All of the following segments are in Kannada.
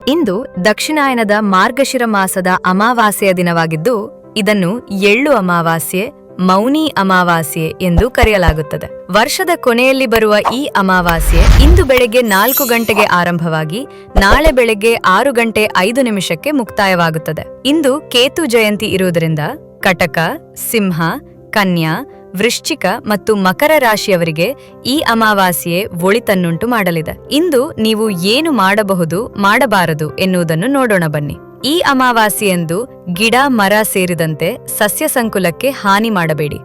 ಇಂದು ದಕ್ಷಿಣಾಯನದ ಮಾರ್ಗಶಿರ ಮಾಸದ ಅಮಾವಾಸ್ಯೆಯ ದಿನವಾಗಿದ್ದು ಇದನ್ನು ಎಳ್ಳು ಅಮಾವಾಸ್ಯೆ, ಮೌನಿ ಅಮಾವಾಸ್ಯೆ ಎಂದು ಕರೆಯಲಾಗುತ್ತದೆ. ವರ್ಷದ ಕೊನೆಯಲ್ಲಿ ಬರುವ ಈ ಅಮಾವಾಸ್ಯೆ ಇಂದು ಬೆಳಗ್ಗೆ 4 ಗಂಟೆಗೆ ಆರಂಭವಾಗಿ ನಾಳೆ ಬೆಳಗ್ಗೆ 6 ಗಂಟೆ 5 ನಿಮಿಷಕ್ಕೆ ಮುಕ್ತಾಯವಾಗುತ್ತದೆ. ಇಂದು ಕೇತು ಜಯಂತಿ ಇರುವುದರಿಂದ ಕಟಕ, ಸಿಂಹ, ಕನ್ಯಾ, ವೃಶ್ಚಿಕ ಮತ್ತು ಮಕರ ರಾಶಿಯವರಿಗೆ ಈ ಅಮಾವಾಸ್ಯೆ ಒಳಿತನ್ನುಂಟು ಮಾಡಲಿದೆ. ಇಂದು ನೀವು ಏನು ಮಾಡಬಹುದು, ಮಾಡಬಾರದು ಎನ್ನುವುದನ್ನು ನೋಡೋಣ ಬನ್ನಿ. ಈ ಅಮಾವಾಸ್ಯೆಯಂದು ಗಿಡ ಮರ ಸೇರಿದಂತೆ ಸಸ್ಯ ಸಂಕುಲಕ್ಕೆ ಹಾನಿ ಮಾಡಬೇಡಿ.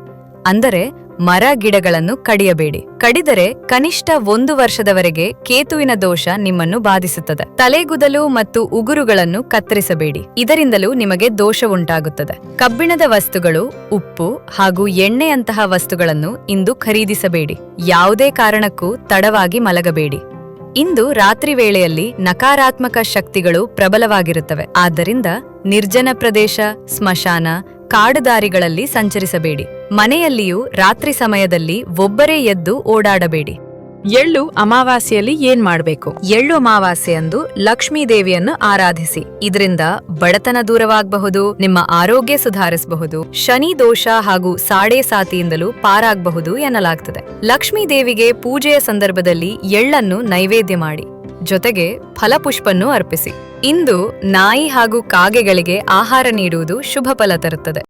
ಅಂದರೆ ಮರ ಗಿಡಗಳನ್ನು ಕಡಿಯಬೇಡಿ. ಕಡಿದರೆ ಕನಿಷ್ಠ 1 ವರ್ಷದವರೆಗೆ ಕೇತುವಿನ ದೋಷ ನಿಮ್ಮನ್ನು ಬಾಧಿಸುತ್ತದೆ. ತಲೆಗುದಲು ಮತ್ತು ಉಗುರುಗಳನ್ನು ಕತ್ತರಿಸಬೇಡಿ, ಇದರಿಂದಲೂ ನಿಮಗೆ ದೋಷವುಂಟಾಗುತ್ತದೆ. ಕಬ್ಬಿಣದ ವಸ್ತುಗಳು, ಉಪ್ಪು ಹಾಗೂ ಎಣ್ಣೆಯಂತಹ ವಸ್ತುಗಳನ್ನು ಇಂದು ಖರೀದಿಸಬೇಡಿ. ಯಾವುದೇ ಕಾರಣಕ್ಕೂ ತಡವಾಗಿ ಮಲಗಬೇಡಿ. ಇಂದು ರಾತ್ರಿ ವೇಳೆಯಲ್ಲಿ ನಕಾರಾತ್ಮಕ ಶಕ್ತಿಗಳು ಪ್ರಬಲವಾಗಿರುತ್ತವೆ. ಆದ್ದರಿಂದ ನಿರ್ಜನ ಪ್ರದೇಶ, ಸ್ಮಶಾನ, ಕಾಡುದಾರಿಗಳಲ್ಲಿ ಸಂಚರಿಸಬೇಡಿ. ಮನೆಯಲ್ಲಿಯೂ ರಾತ್ರಿ ಸಮಯದಲ್ಲಿ ಒಬ್ಬರೇ ಎದ್ದು ಓಡಾಡಬೇಡಿ. ಎಳ್ಳು ಅಮಾವಾಸ್ಯೆಯಲ್ಲಿ ಏನ್ ಮಾಡ್ಬೇಕು? ಎಳ್ಳು ಅಮಾವಾಸ್ಯೆಯಂದು ಲಕ್ಷ್ಮೀ ದೇವಿಯನ್ನು ಆರಾಧಿಸಿ. ಇದರಿಂದ ಬಡತನ ದೂರವಾಗಬಹುದು, ನಿಮ್ಮ ಆರೋಗ್ಯ ಸುಧಾರಿಸಬಹುದು, ಶನಿ ದೋಷ ಹಾಗೂ ಸಾಡೆ ಸಾತಿಯಿಂದಲೂ ಪಾರಾಗಬಹುದು ಎನ್ನಲಾಗ್ತದೆ. ಲಕ್ಷ್ಮೀ ದೇವಿಗೆ ಪೂಜೆಯ ಸಂದರ್ಭದಲ್ಲಿ ಎಳ್ಳನ್ನು ನೈವೇದ್ಯ ಮಾಡಿ, ಜೊತೆಗೆ ಫಲಪುಷ್ಪನ್ನು ಅರ್ಪಿಸಿ. ಇಂದು ನಾಯಿ ಹಾಗೂ ಕಾಗೆಗಳಿಗೆ ಆಹಾರ ನೀಡುವುದು ಶುಭ ಫಲ ತರುತ್ತದೆ.